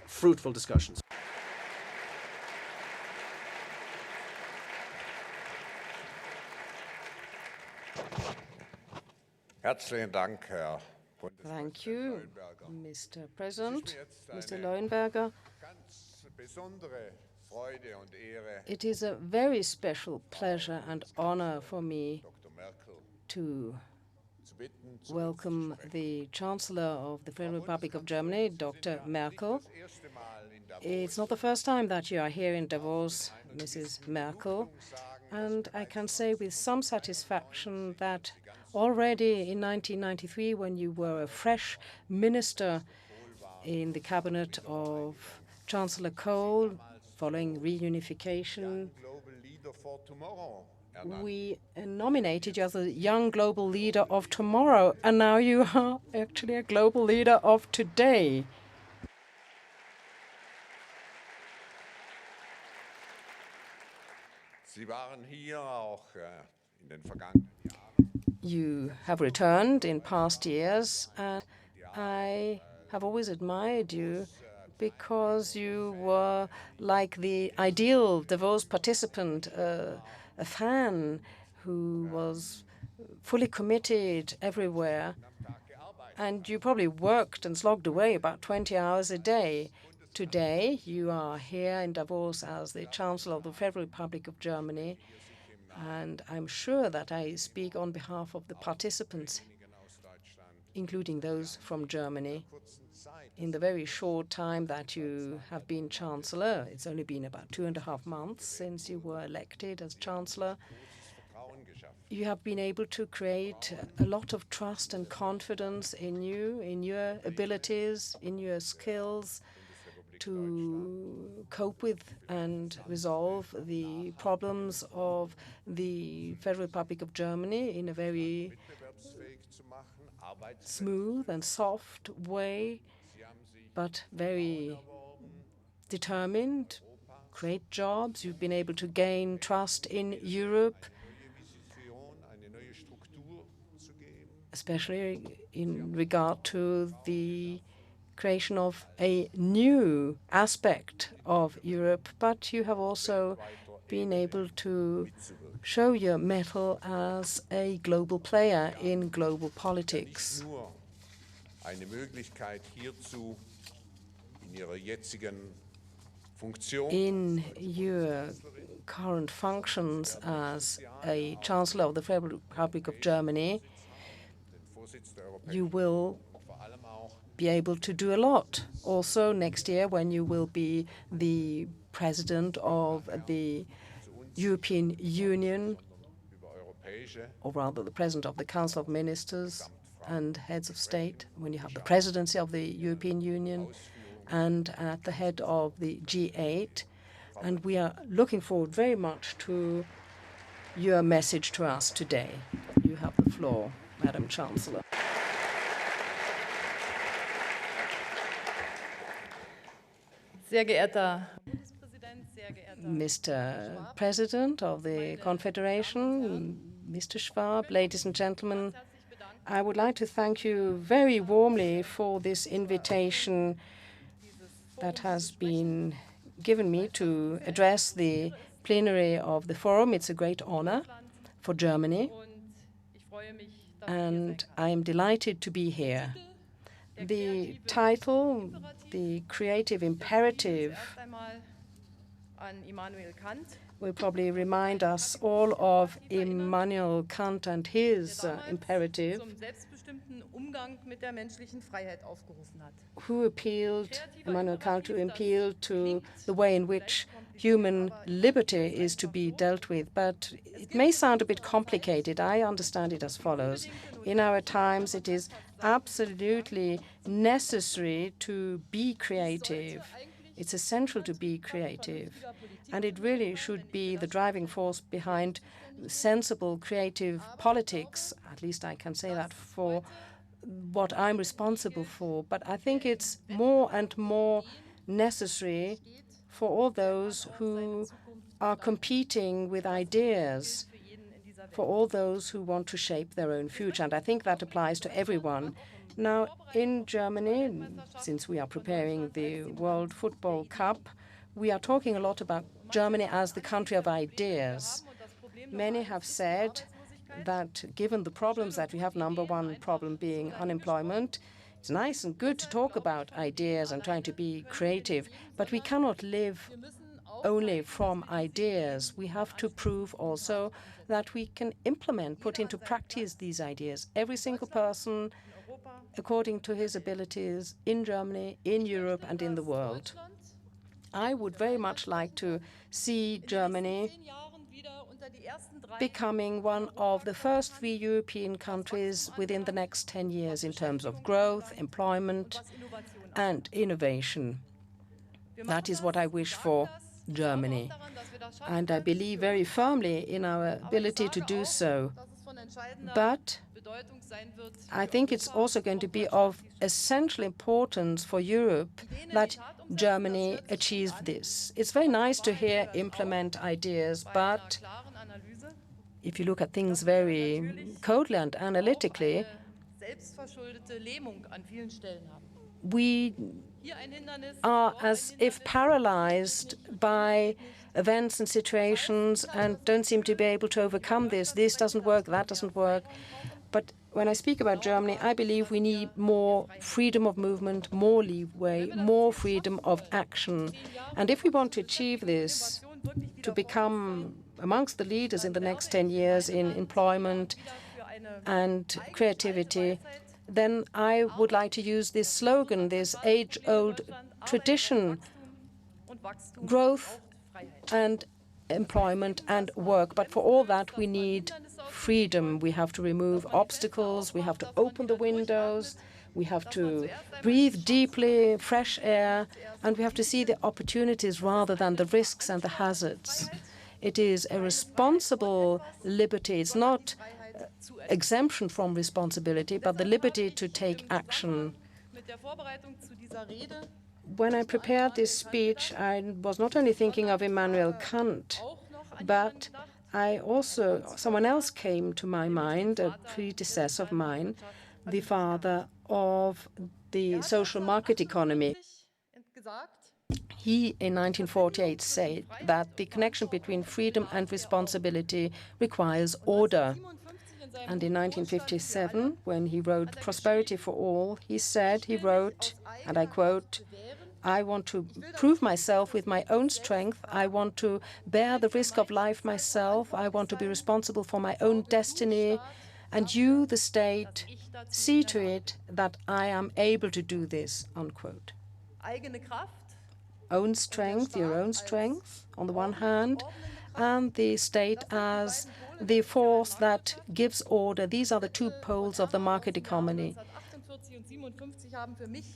fruitful discussions. Thank you, Mr. President, Mr. Leuenberger. It is a very special pleasure and honor for me to welcome the Chancellor of the Federal Republic of Germany, Dr. Merkel. It's not the first time that you are here in Davos, Mrs. Merkel, and I can say with some satisfaction that already in 1993, when you were a fresh minister in the cabinet of Chancellor Kohl, following reunification, we nominated you as a young global leader of tomorrow, and now you are actually a global leader of today. You have returned in past years, and I have always admired you because you were like the ideal Davos participant, a fan who was fully committed everywhere. And you probably worked and slogged away about 20 hours a day. Today, you are here in Davos as the Chancellor of the Federal Republic of Germany, and I'm sure that I speak on behalf of the participants, including those from Germany. In the very short time that you have been Chancellor, it's only been about 2.5 months since you were elected as Chancellor, you have been able to create a lot of trust and confidence in you, in your abilities, in your skills to cope with and resolve the problems of the Federal Republic of Germany in a very smooth and soft way, but very determined, great jobs. You've been able to gain trust in Europe, especially in regard to the creation of a new aspect of Europe, but you have also been able to show your mettle as a global player in global politics. In your current functions as a Chancellor of the Federal Republic of Germany, you will be able to do a lot. Also next year, when you will be the President of the European Union, or rather the President of the Council of Ministers and Heads of State, when you have the presidency of the European Union and at the head of the G8. And we are looking forward very much to your message to us today. You have the floor, Madam Chancellor. Mr. President of the Confederation, Mr. Schwab, ladies and gentlemen, I would like to thank you very warmly for this invitation that has been given me to address the plenary of the forum. It's a great honor for Germany, and I am delighted to be here. The title, The Creative Imperative, will probably remind us all of Immanuel Kant and his imperative, Immanuel Kant, who appealed to the way in which human liberty is to be dealt with. But it may sound a bit complicated. I understand it as follows. In our times, it is absolutely necessary to be creative. It's essential to be creative. And it really should be the driving force behind sensible, creative politics. At least I can say that for what I'm responsible for. But I think it's more and more necessary for all those who are competing with ideas, for all those who want to shape their own future. And I think that applies to everyone Now, in Germany, since we are preparing the World Football Cup, we are talking a lot about Germany as the country of ideas. Many have said that given the problems that we have, number one problem being unemployment, it's nice and good to talk about ideas and trying to be creative, but we cannot live only from ideas. We have to prove also that we can implement, put into practice these ideas. Every single person, according to his abilities, in Germany, in Europe, and in the world. I would very much like to see Germany becoming one of the first 3 European countries within the next 10 years in terms of growth, employment, and innovation. That is what I wish for Germany. And I believe very firmly in our ability to do so. But I think it's also going to be of essential importance for Europe that Germany achieves this. It's very nice to hear implement ideas, but if you look at things very coldly and analytically, we are as if paralyzed by events and situations and don't seem to be able to overcome this. This doesn't work, that doesn't work. But when I speak about Germany, I believe we need more freedom of movement, more leeway, more freedom of action. And if we want to achieve this, to become amongst the leaders in the next 10 years in employment and creativity, then I would like to use this slogan, this age-old tradition, growth and employment and work. But for all that, we need freedom. We have to remove obstacles. We have to open the windows. We have to breathe deeply, fresh air, and we have to see the opportunities rather than the risks and the hazards. It is a responsible liberty. It's not exemption from responsibility, but the liberty to take action. When I prepared this speech, I was not only thinking of Immanuel Kant, but someone else came to my mind, a predecessor of mine, the father of the social market economy. He, in 1948, said that the connection between freedom and responsibility requires order. And in 1957, when he wrote Prosperity for All, he wrote, and I quote, "I want to prove myself with my own strength. I want to bear the risk of life myself. I want to be responsible for my own destiny. And you, the state, see to it that I am able to do this," unquote. Own strength, your own strength, on the one hand, and the state as the force that gives order. These are the two poles of the market economy.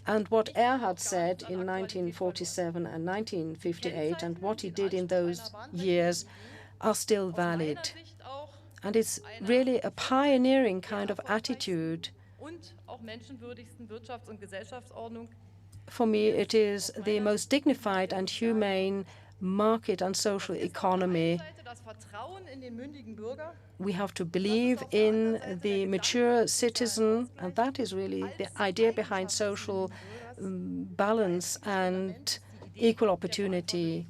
And what Erhard said in 1947 and 1958 and what he did in those years are still valid. And it's really a pioneering kind of attitude. For me, it is the most dignified and humane market and social economy. We have to believe in the mature citizen, and that is really the idea behind social balance and equal opportunity.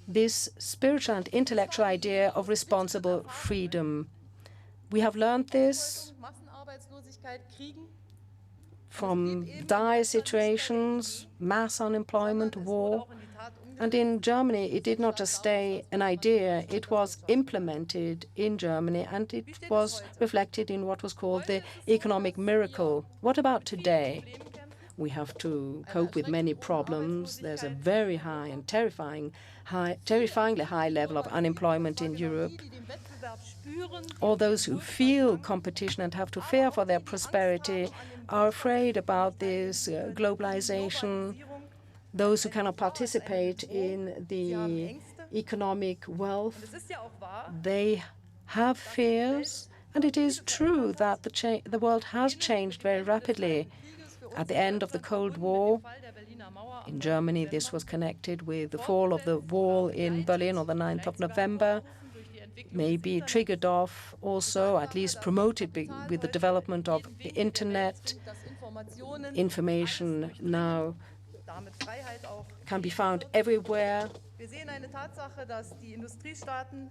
This spiritual and intellectual idea of responsible freedom. We have learned this from dire situations, mass unemployment, war. And in Germany, it did not just stay an idea, it was implemented in Germany, and it was reflected in what was called the economic miracle. What about today? We have to cope with many problems. There's a very high and terrifyingly high level of unemployment in Europe. All those who feel competition and have to fear for their prosperity are afraid about this globalization. Those who cannot participate in the economic wealth, they have fears. And it is true that the world has changed very rapidly. At the end of the Cold War, in Germany, this was connected with the fall of the wall in Berlin on the 9th of November, maybe triggered off also, at least promoted with the development of the internet Information now can be found everywhere.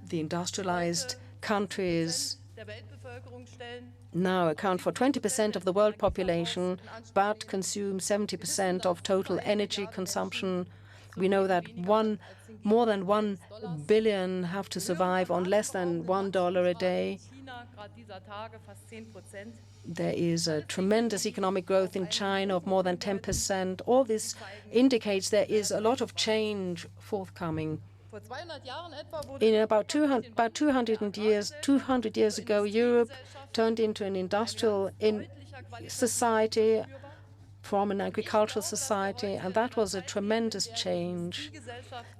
The industrialized countries now account for 20% of the world population, but consume 70% of total energy consumption. We know that more than 1 billion have to survive on less than $1 a day. There is a tremendous economic growth in China of more than 10%. All this indicates there is a lot of change forthcoming. In about 200 years ago, Europe turned into an industrial society from an agricultural society, and that was a tremendous change.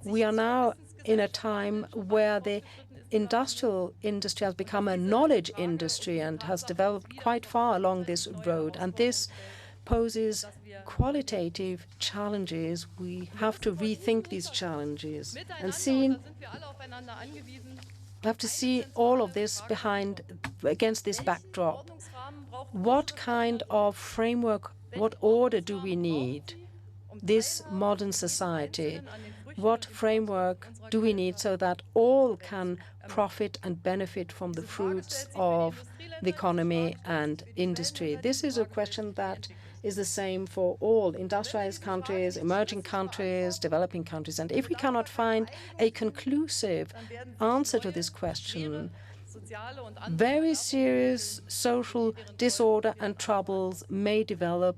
We are now in a time where the industrial industry has become a knowledge industry and has developed quite far along this road, and this poses qualitative challenges. We have to rethink these challenges and we have to see all of this against this backdrop. What kind of framework, what order do we need? This modern society, what framework do we need so that all can profit and benefit from the fruits of the economy and industry? This is a question that is the same for all industrialized countries, emerging countries, developing countries. And if we cannot find a conclusive answer to this question, very serious social disorder and troubles may develop,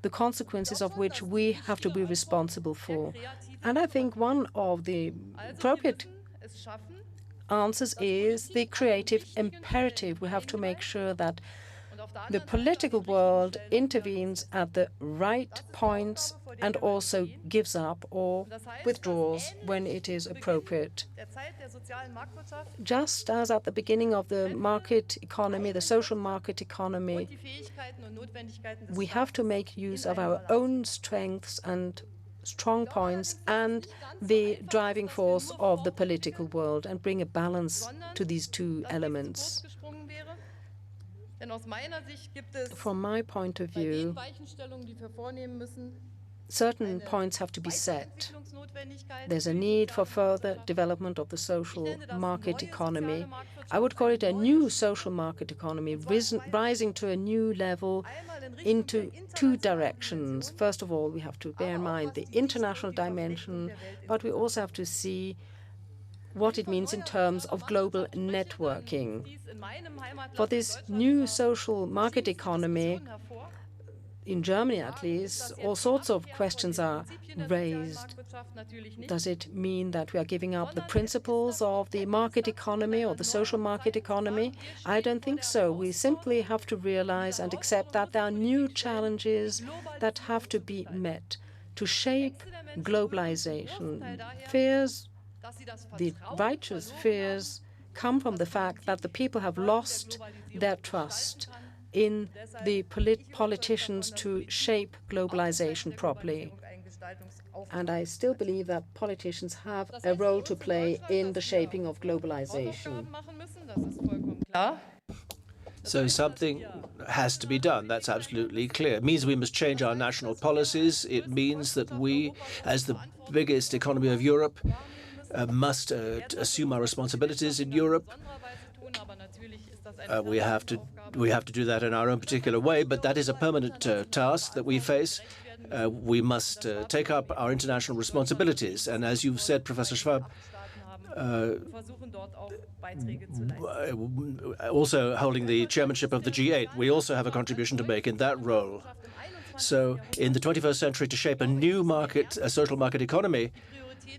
the consequences of which we have to be responsible for. And I think one of the appropriate answers is the creative imperative. We have to make sure that the political world intervenes at the right points and also gives up or withdraws when it is appropriate. Just as at the beginning of the market economy, the social market economy, we have to make use of our own strengths and strong points and the driving force of the political world and bring a balance to these two elements. From my point of view, certain points have to be set. There's a need for further development of the social market economy. I would call it a new social market economy, rising to a new level into two directions. First of all, we have to bear in mind the international dimension, but we also have to see what it means in terms of global networking. For this new social market economy, in Germany at least, all sorts of questions are raised. Does it mean that we are giving up the principles of the market economy or the social market economy? I don't think so. We simply have to realize and accept that there are new challenges that have to be met to shape globalization. The righteous fears come from the fact that the people have lost their trust in the politicians to shape globalization properly. And I still believe that politicians have a role to play in the shaping of globalization. So something has to be done. That's absolutely clear. It means we must change our national policies. It means that we, as the biggest economy of Europe, must assume our responsibilities in Europe. We have to do that in our own particular way, but that is a permanent task that we face. We must take up our international responsibilities, and as you've said, Professor Schwab, also holding the chairmanship of the G8, we also have a contribution to make in that role. So, in the 21st century, to shape a new market, a social market economy,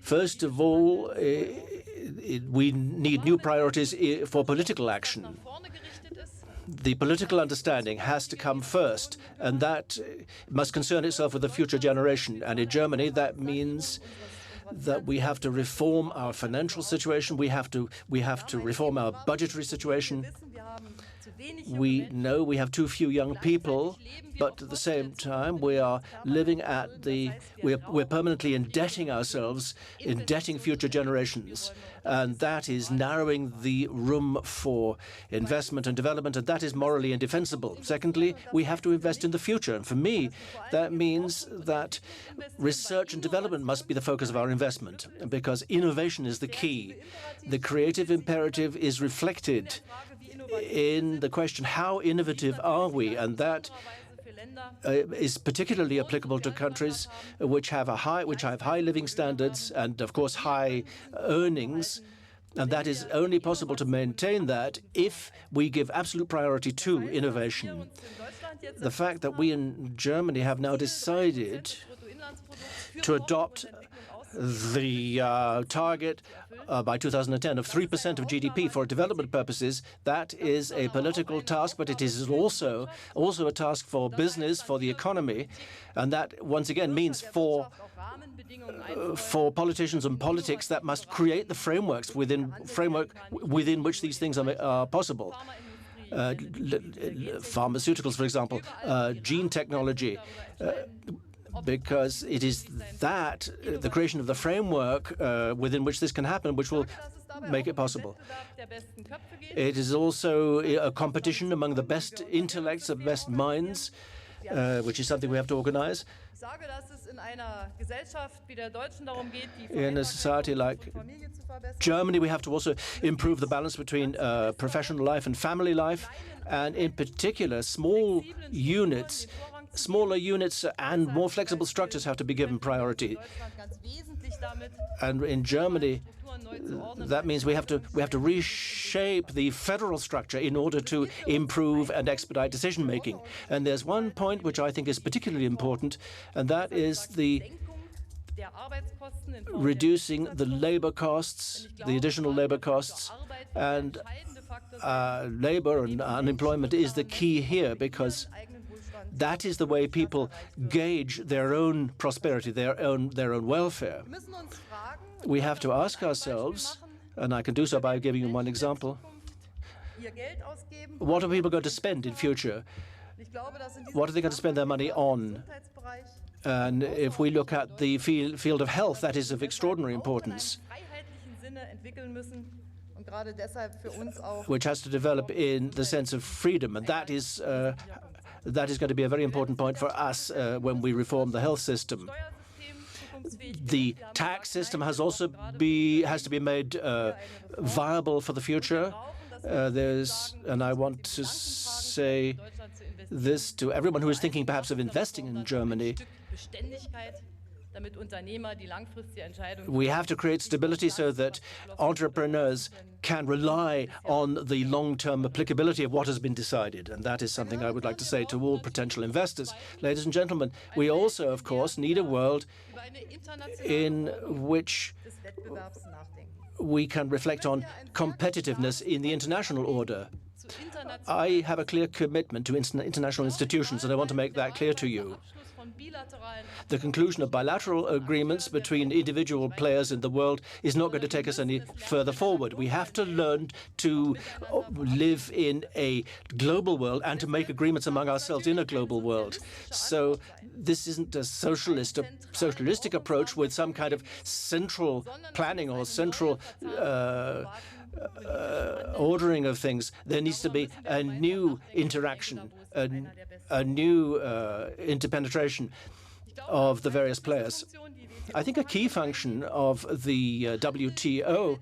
first of all, we need new priorities for political action. The political understanding has to come first, and that must concern itself with the future generation. And in Germany, that means that we have to reform our financial situation. We have to reform our budgetary situation. We know we have too few young people, but at the same time we are living at we're permanently indebting ourselves, indebting future generations. And that is narrowing the room for investment and development, and that is morally indefensible. Secondly, we have to invest in the future. And for me, that means that research and development must be the focus of our investment, because innovation is the key. The creative imperative is reflected in the question, how innovative are we? And that is particularly applicable to countries which have high living standards and, of course, high earnings. And that is only possible to maintain that if we give absolute priority to innovation. The fact that we in Germany have now decided to adopt the target by 2010 of 3% of GDP for development purposes, that is a political task, but it is also a task for business, for the economy, and that once again means for politicians and politics that must create the framework within which these things are possible. Pharmaceuticals, for example, gene technology. Because it is that, the creation of the framework within which this can happen, which will make it possible. It is also a competition among the best intellects, the best minds, which is something we have to organize. In a society like Germany, we have to also improve the balance between professional life and family life, and in particular, smaller units and more flexible structures have to be given priority. And in Germany, that means we have to reshape the federal structure in order to improve and expedite decision making. And there's one point which I think is particularly important, and that is the reducing the labor costs, the additional labor costs, and labor and unemployment is the key here, because that is the way people gauge their own prosperity, their own welfare. We have to ask ourselves, and I can do so by giving you one example, what are people going to spend in future? What are they going to spend their money on? And if we look at the field of health, that is of extraordinary importance, which has to develop in the sense of freedom, and that is going to be a very important point for us when we reform the health system. The tax system has to be made viable for the future. And I want to say this to everyone who is thinking perhaps of investing in Germany. We have to create stability so that entrepreneurs can rely on the long-term applicability of what has been decided. And that is something I would like to say to all potential investors. Ladies and gentlemen, we also, of course, need a world in which we can reflect on competitiveness in the international order. I have a clear commitment to international institutions, and I want to make that clear to you. The conclusion of bilateral agreements between individual players in the world is not going to take us any further forward. We have to learn to live in a global world and to make agreements among ourselves in a global world. So this isn't a socialistic approach with some kind of central planning or central ordering of things. There needs to be a new interaction, a new interpenetration of the various players. I think a key function of the WTO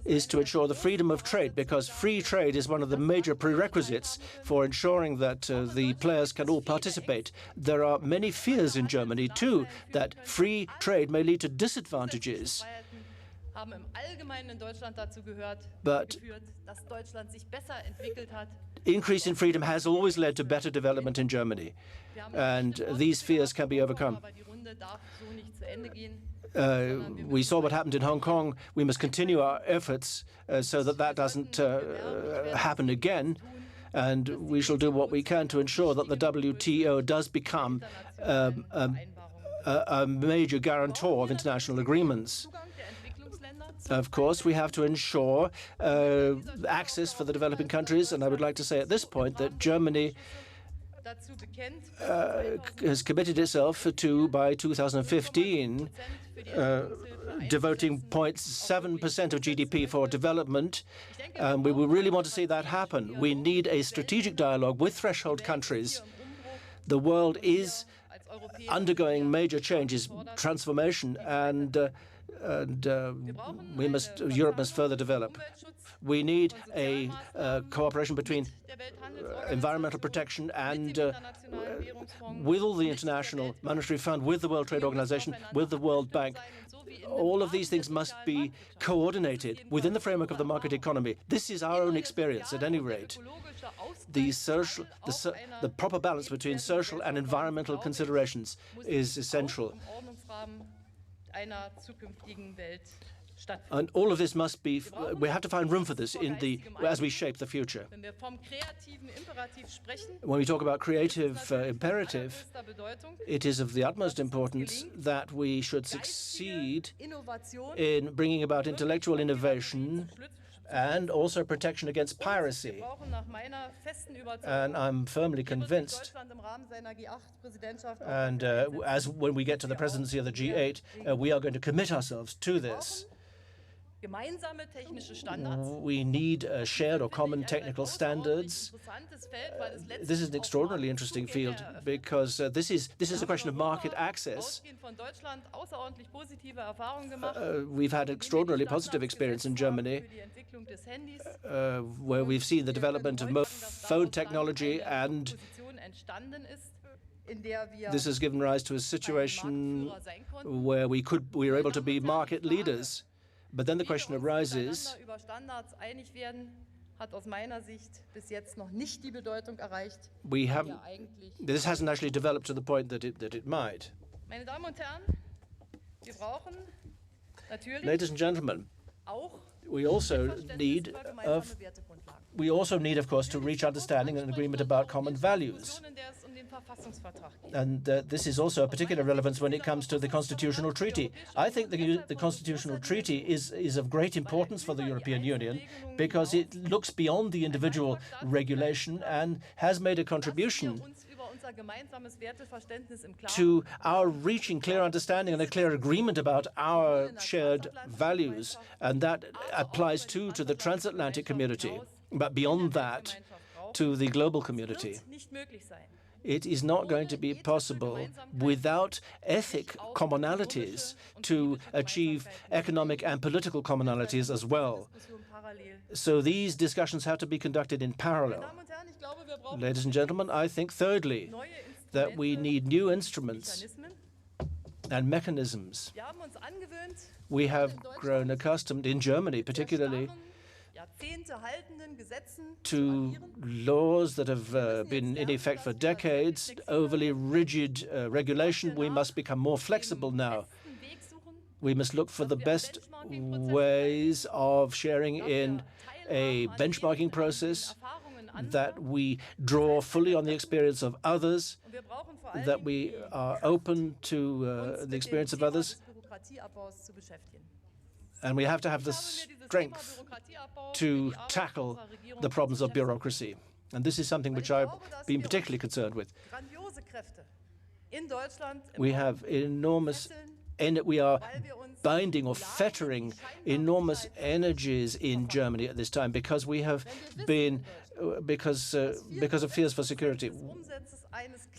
is to ensure the freedom of trade, because free trade is one of the major prerequisites for ensuring that the players can all participate. There are many fears in Germany, too, that free trade may lead to disadvantages. But increase in freedom has always led to better development in Germany, and these fears can be overcome. We saw what happened in Hong Kong. We must continue our efforts so that doesn't happen again, and we shall do what we can to ensure that the WTO does become a major guarantor of international agreements. Of course, we have to ensure access for the developing countries, and I would like to say at this point that Germany has committed itself to, by 2015, devoting 0.7% of GDP for development. We will really want to see that happen. We need a strategic dialogue with threshold countries. The world is undergoing major changes, transformation, and Europe must further develop. We need a cooperation between environmental protection and with all the International Monetary Fund, with the World Trade Organization, with the World Bank. All of these things must be coordinated within the framework of the market economy. This is our own experience, at any rate. The proper balance between social and environmental considerations is essential. And all of this must be, we have to find room for this as we shape the future. When we talk about creative imperative, it is of the utmost importance that we should succeed in bringing about intellectual innovation and also protection against piracy. And I'm firmly convinced, and when we get to the presidency of the G8, we are going to commit ourselves to this. We need shared or common technical standards. This is an extraordinarily interesting field because this is a question of market access. We've had extraordinarily positive experience in Germany, where we've seen the development of phone technology, and this has given rise to a situation where we were able to be market leaders. But then the question arises, this hasn't actually developed to the point that it might. Ladies and gentlemen, we also need, of course, to reach understanding and agreement about common values. And this is also of particular relevance when it comes to the Constitutional Treaty. I think the Constitutional Treaty is of great importance for the European Union because it looks beyond the individual regulation and has made a contribution to our reaching clear understanding and a clear agreement about our shared values. And that applies too to the transatlantic community, but beyond that, to the global community. It is not going to be possible without ethic commonalities to achieve economic and political commonalities as well. So these discussions have to be conducted in parallel. Ladies and gentlemen, I think thirdly that we need new instruments and mechanisms. We have grown accustomed, in Germany particularly, to laws that have been in effect for decades, overly rigid regulation. We must become more flexible now. We must look for the best ways of sharing in a benchmarking process, that we draw fully on the experience of others, that we are open to the experience of others. And we have to have the strength to tackle the problems of bureaucracy. And this is something which I've been particularly concerned with. We have we are binding or fettering enormous energies in Germany at this time because we have been, because of fears for security.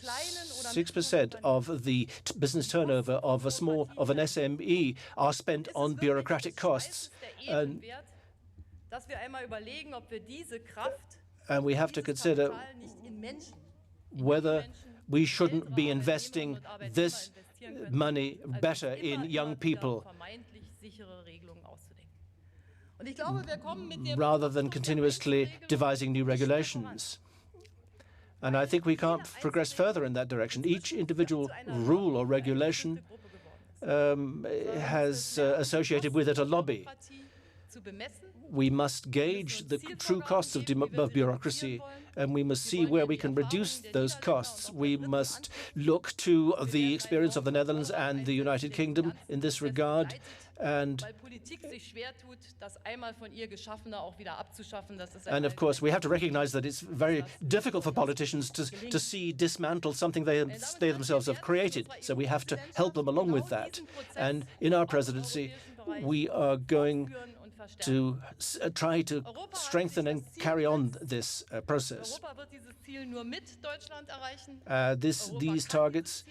6% of the business turnover of an SME are spent on bureaucratic costs. And we have to consider whether we shouldn't be investing this money better in young people rather than continuously devising new regulations. And I think we can't progress further in that direction. Each individual rule or regulation has associated with it a lobby. We must gauge the true costs of bureaucracy, and we must see where we can reduce those costs. We must look to the experience of the Netherlands and the United Kingdom in this regard. And of course, we have to recognize that it's very difficult for politicians to see dismantle something they themselves have created. So we have to help them along with that. And in our presidency, we are going to try to strengthen and carry on this process. These targets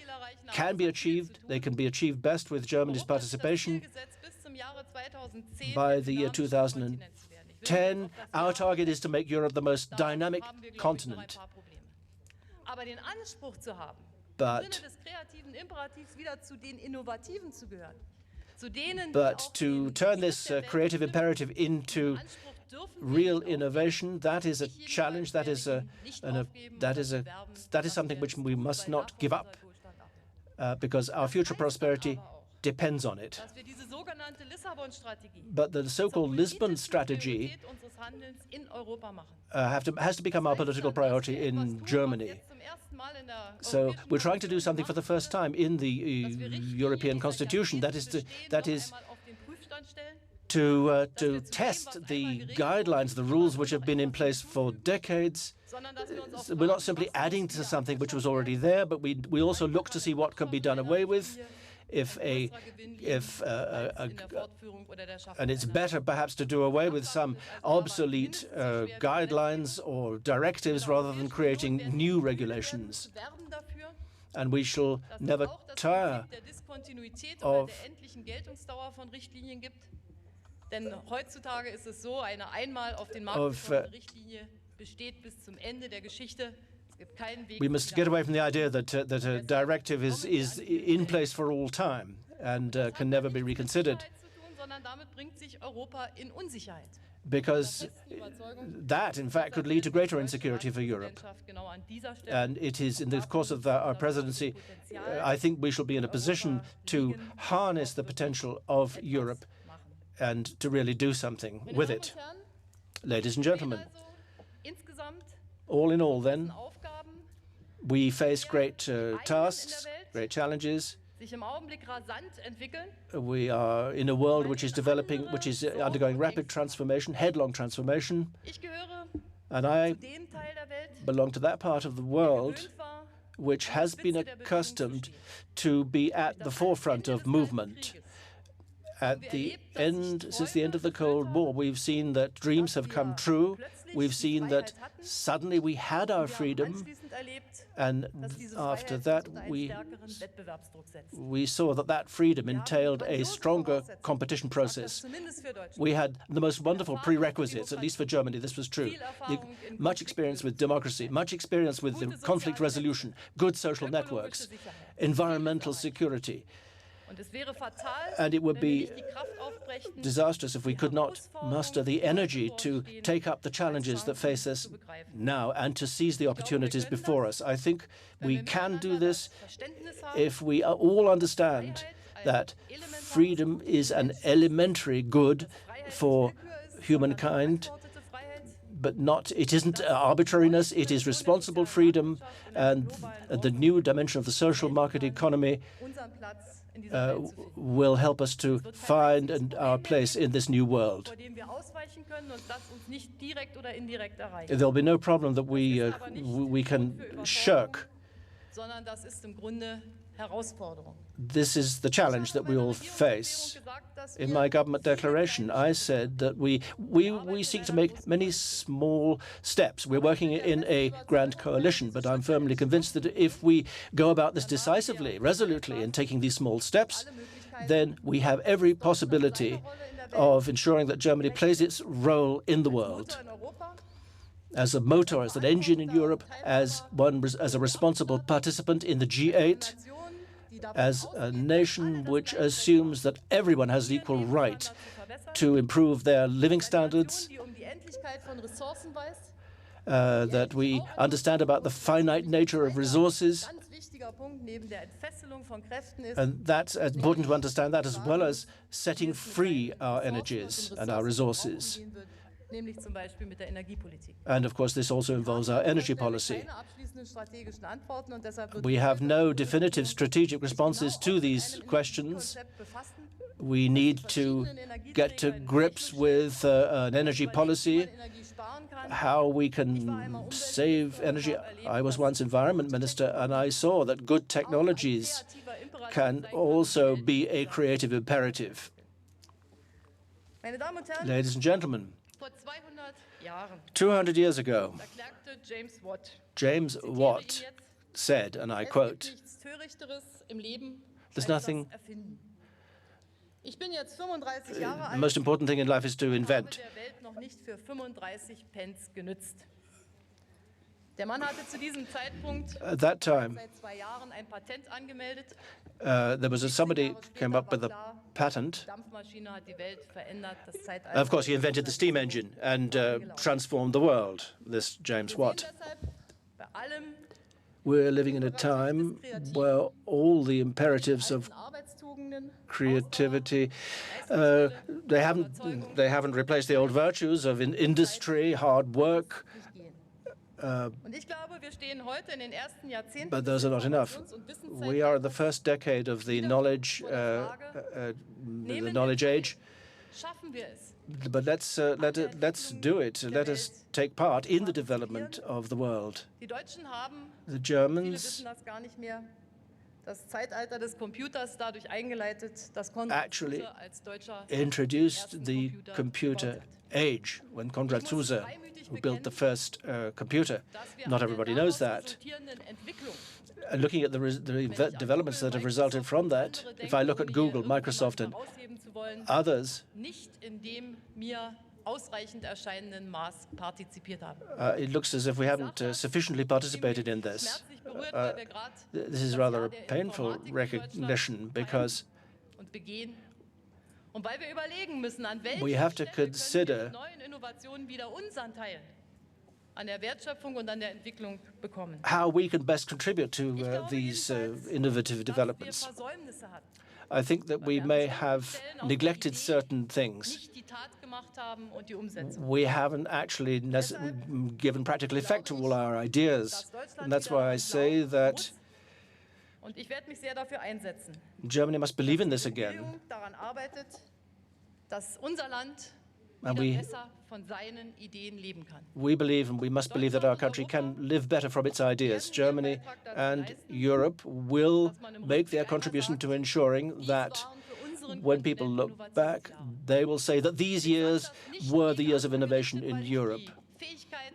can be achieved. They can be achieved best with Germany's participation. By the year 2010, our target is to make Europe the most dynamic continent. But to turn this creative imperative into real innovation, that is a challenge. That is something which we must not give up, because our future prosperity depends on it. But the so-called Lisbon strategy has to become our political priority in Germany. So we're trying to do something for the first time in the European Constitution. That is to test the guidelines, the rules which have been in place for decades. We're not simply adding to something which was already there, but we also look to see what can be done away with. And it's better perhaps to do away with some obsolete guidelines or directives rather than creating new regulations. And we shall never tire of we must get away from the idea that a directive is in place for all time and can never be reconsidered, because that, in fact, could lead to greater insecurity for Europe. And it is in the course of our presidency, I think we shall be in a position to harness the potential of Europe and to really do something with it. Ladies and gentlemen, all in all, then, we face great tasks, great challenges. We are in a world which is developing, which is undergoing rapid transformation, headlong transformation. And I belong to that part of the world which has been accustomed to be at the forefront of movement. Since the end of the Cold War, we've seen that dreams have come true. We've seen that suddenly we had our freedom, and after that we saw that freedom entailed a stronger competition process. We had the most wonderful prerequisites, at least for Germany, this was true. Much experience with democracy, much experience with conflict resolution, good social networks, environmental security. And it would be disastrous if we could not muster the energy to take up the challenges that face us now and to seize the opportunities before us. I think we can do this if we all understand that freedom is an elementary good for humankind, but it isn't arbitrariness, it is responsible freedom, and the new dimension of the social market economy will help us to find our place in this new world. There'll be no problem that we can shirk. This is the challenge that we all face. In my government declaration, I said that we seek to make many small steps. We're working in a grand coalition, but I'm firmly convinced that if we go about this decisively, resolutely, in taking these small steps, then we have every possibility of ensuring that Germany plays its role in the world as a motor, as an engine in Europe, as a responsible participant in the G8, as a nation which assumes that everyone has the equal right to improve their living standards, that we understand about the finite nature of resources, And that's important to understand that, as well as setting free our energies and our resources. And of course, this also involves our energy policy. We have no definitive strategic responses to these questions. We need to get to grips with an energy policy, how we can save energy. I was once environment minister, and I saw that good technologies can also be a creative imperative. Ladies and gentlemen, 200 years ago, James Watt said, and I quote, "There's nothing. The most important thing in life is to invent." At that time, there was somebody came up with a patent. Of course, he invented the steam engine and transformed the world, this James Watt. We're living in a time where all the imperatives of creativity, they haven't replaced the old virtues of industry, hard work. But those are not enough. We are in the first decade of the knowledge age. But let's do it. Let us take part in the development of the world. The Germans actually introduced the computer age when Konrad Zuse, who built the first computer. Not everybody knows that. And looking at the developments that have resulted from that, if I look at Google, Microsoft, and others, it looks as if we haven't sufficiently participated in this. This is rather a painful recognition, because we have to consider how we can best contribute to these innovative developments. I think that we may have neglected certain things. We haven't actually given practical effect to all our ideas. And that's why I say that Germany must believe in this again. And we believe, and we must believe, that our country can live better from its ideas. Germany and Europe will make their contribution to ensuring that when people look back, they will say that these years were the years of innovation in Europe.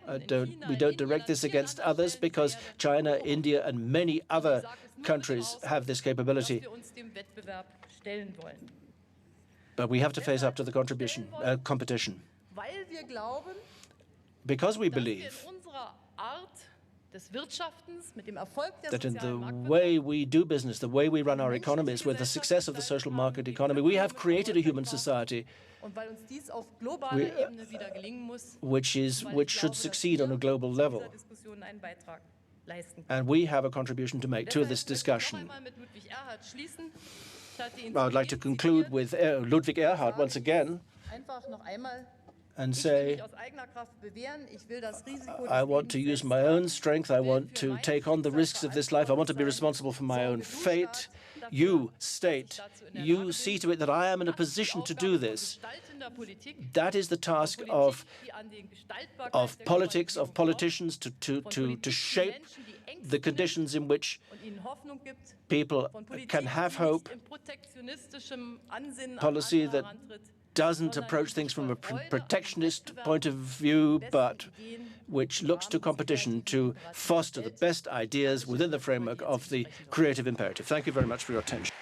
We don't direct this against others, because China, India, and many other countries have this capability. But we have to face up to the competition. Because we believe that in the way we do business, the way we run our economies, with the success of the social market economy, we have created a human society which should succeed on a global level. And we have a contribution to make to this discussion. I would like to conclude with Ludwig Erhard once again and say, I want to use my own strength. I want to take on the risks of this life. I want to be responsible for my own fate. You, state, you see to it that I am in a position to do this. That is the task of politics, of politicians, to shape the conditions in which people can have hope, policy that doesn't approach things from a protectionist point of view, but which looks to competition to foster the best ideas within the framework of the creative imperative. Thank you very much for your attention.